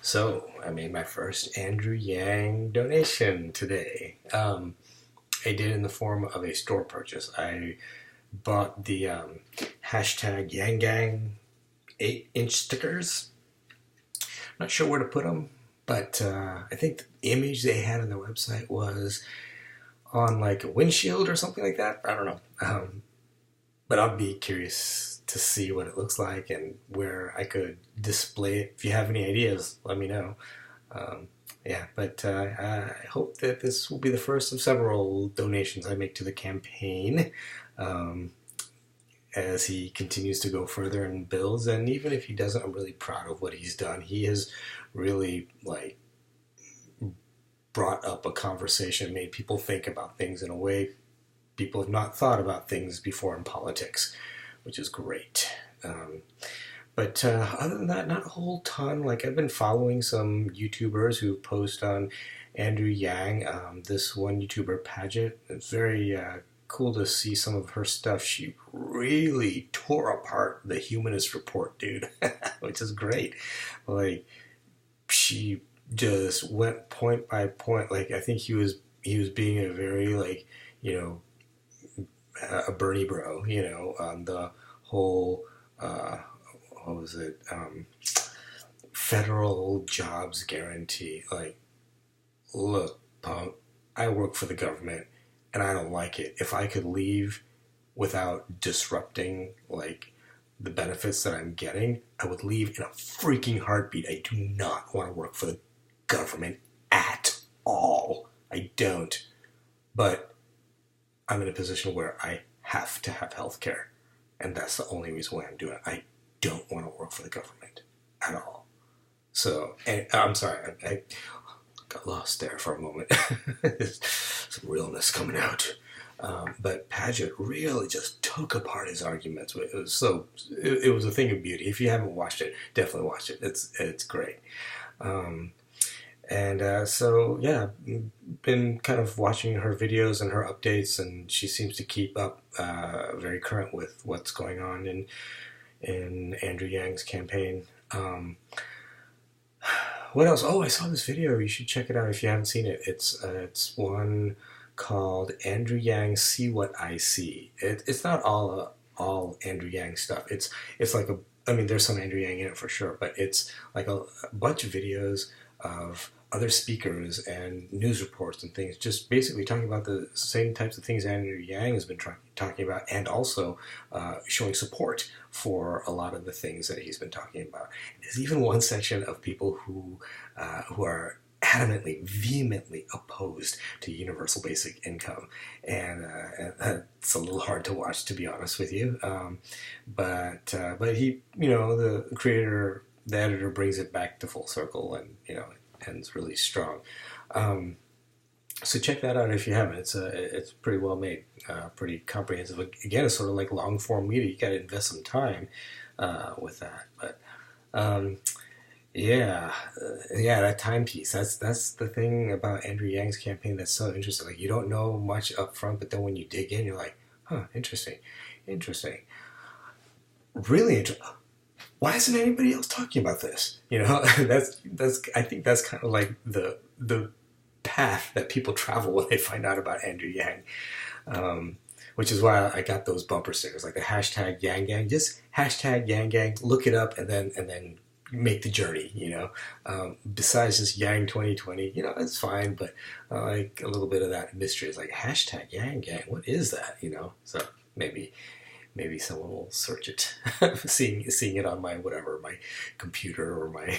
So I made my first Andrew Yang donation today. I did in the form of a store purchase. I bought the hashtag Yang Gang 8-inch stickers. Not sure where to put them, but I think the image they had on their website was on like a windshield or something like that. I don't know. But I'll be curious to see what it looks like and where I could display it. If you have any ideas, let me know. Um, yeah, but I hope that this will be the first of several donations I make to the campaign um, as he continues to go further and builds. And even if he doesn't, I'm really proud of what he's done. He has really brought up a conversation, made people think about things in a way people have not thought about things before in politics, which is great. But other than that, not a whole ton. Like I've been following some YouTubers who post on Andrew Yang. This one YouTuber, Paget. It's very cool to see some of her stuff. She really tore apart the Humanist Report, dude, which is great. Like she just went point by point. Like I think he was being a very you know a Bernie bro, on the whole, what was it, federal jobs guarantee. Like, look, punk, I work for the government and I don't like it. If I could leave without disrupting, the benefits that I'm getting, I would leave in a freaking heartbeat. I do not want to work for the government at all. I don't. But I'm in a position where I have to have health care. And that's the only reason why I'm doing it. I don't want to work for the government at all. So, and I'm sorry, I got lost there for a moment. Some realness coming out. But Paget really just took apart his arguments. It was a thing of beauty. If you haven't watched it, definitely watch it. It's great. So yeah, been kind of watching her videos and her updates, and she seems to keep up very current with what's going on in Andrew Yang's campaign. What else? Oh, I saw this video. You should check it out if you haven't seen it. It's one called Andrew Yang See What I See. It's not all Andrew Yang stuff. It's like there's some Andrew Yang in it for sure, but it's like a bunch of videos of other speakers and news reports and things, just basically talking about the same types of things Andrew Yang has been talking about, and also showing support for a lot of the things that he's been talking about. There's even one section of people who are adamantly, vehemently opposed to universal basic income, and it's a little hard to watch, to be honest with you. But he, the creator, the editor, brings it back to full circle, and it ends really strong. So check that out if you haven't. It's pretty well made, pretty comprehensive. Again, it's sort of like long form media. You got to invest some time with that. But that timepiece. That's the thing about Andrew Yang's campaign that's so interesting. Like you don't know much up front, but then when you dig in, you're like, huh, interesting, really interesting. Why isn't anybody else talking about this? That's I think that's kind of like the path that people travel when they find out about Andrew Yang, which is why I got those bumper stickers, like the hashtag Yang Gang. Just hashtag Yang Gang, look it up, and then make the journey. Besides just Yang 2020, it's fine, but like a little bit of that mystery is like hashtag Yang Gang. What is that? So maybe someone will search it, seeing it on my computer or my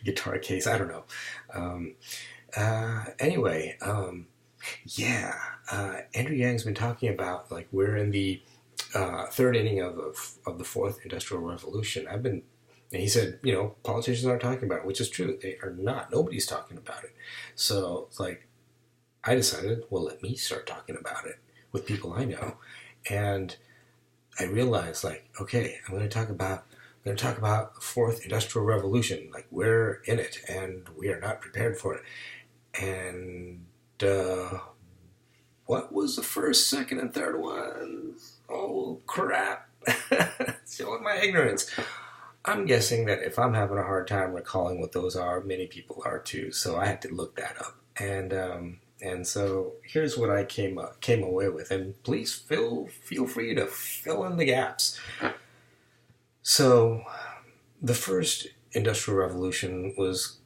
guitar case. I don't know. Anyway, Andrew Yang's been talking about like we're in the third inning of the fourth industrial revolution. And he said, politicians aren't talking about it, which is true. They are not. Nobody's talking about it. So it's like I decided, well, let me start talking about it with people I know. And I realized, okay, I'm going to talk about the fourth industrial revolution. Like we're in it, and we are not prepared for it. And what was the first, second, and third one? Oh crap! Showing my ignorance. I'm guessing that if I'm having a hard time recalling what those are, many people are too. So I had to look that up, and so here's what I came away with. And please feel free to fill in the gaps. So the first industrial revolution was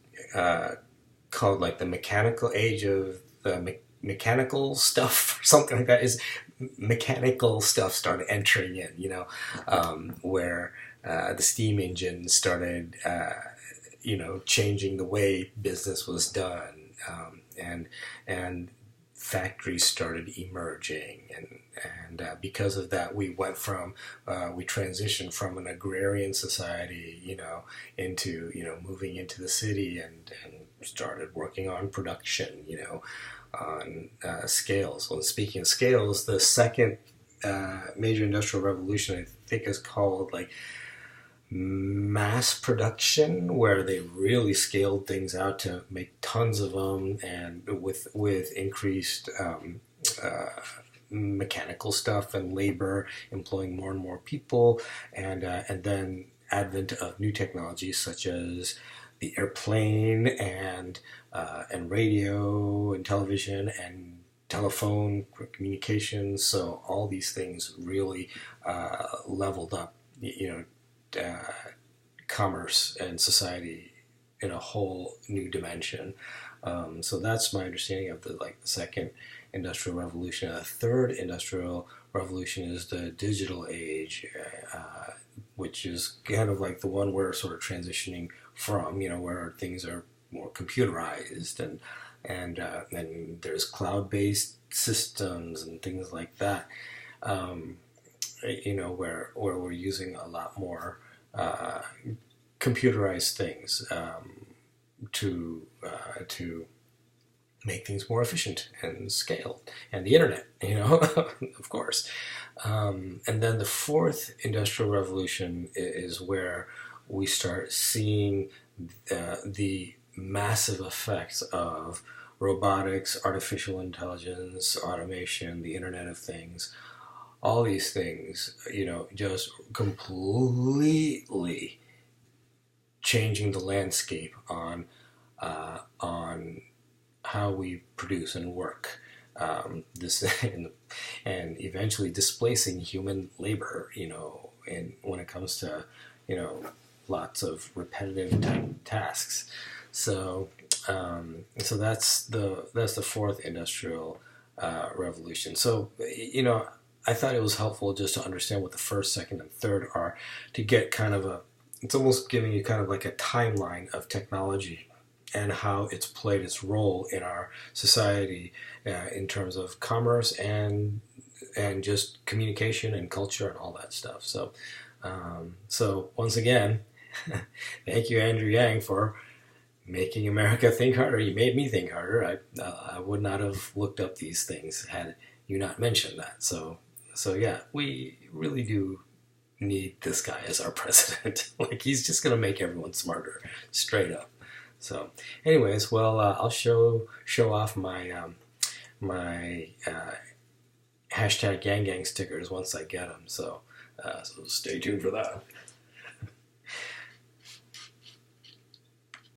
called like the mechanical age of the mechanical stuff or something like that. Is mechanical stuff started entering in, where the steam engine started, changing the way business was done, and factories started emerging, and because of that, we transitioned from an agrarian society, into moving into the city, and started working on production, on scales. Well, speaking of scales, the second major industrial revolution, I think, is called like mass production, where they really scaled things out to make tons of them, and with increased mechanical stuff and labor, employing more and more people, and then advent of new technologies such as the airplane and radio and television and telephone communications. So all these things really leveled up, commerce and society in a whole new dimension. So that's my understanding of the second industrial revolution. A third industrial revolution is the digital age, which is kind of like the one we're sort of transitioning from, where things are more computerized, and there's cloud-based systems and things like that. Where we're using a lot more computerized things to make things more efficient and scaled, and the internet, of course. And then the fourth industrial revolution is where we start seeing the massive effects of robotics, artificial intelligence, automation, the Internet of Things. All these things, just completely changing the landscape on how we produce and work. This and eventually displacing human labor, and when it comes to, lots of repetitive type tasks. So that's the fourth industrial revolution. So I thought it was helpful just to understand what the first, second, and third are, to get kind of it's almost giving you kind of like a timeline of technology and how it's played its role in our society, in terms of commerce and just communication and culture and all that stuff. So once again, thank you, Andrew Yang, for making America think harder. You made me think harder. I would not have looked up these things had you not mentioned that. So yeah, we really do need this guy as our president. Like, he's just going to make everyone smarter, straight up. So anyways, well, I'll show off my my hashtag Gang Gang stickers once I get them. So stay tuned for that.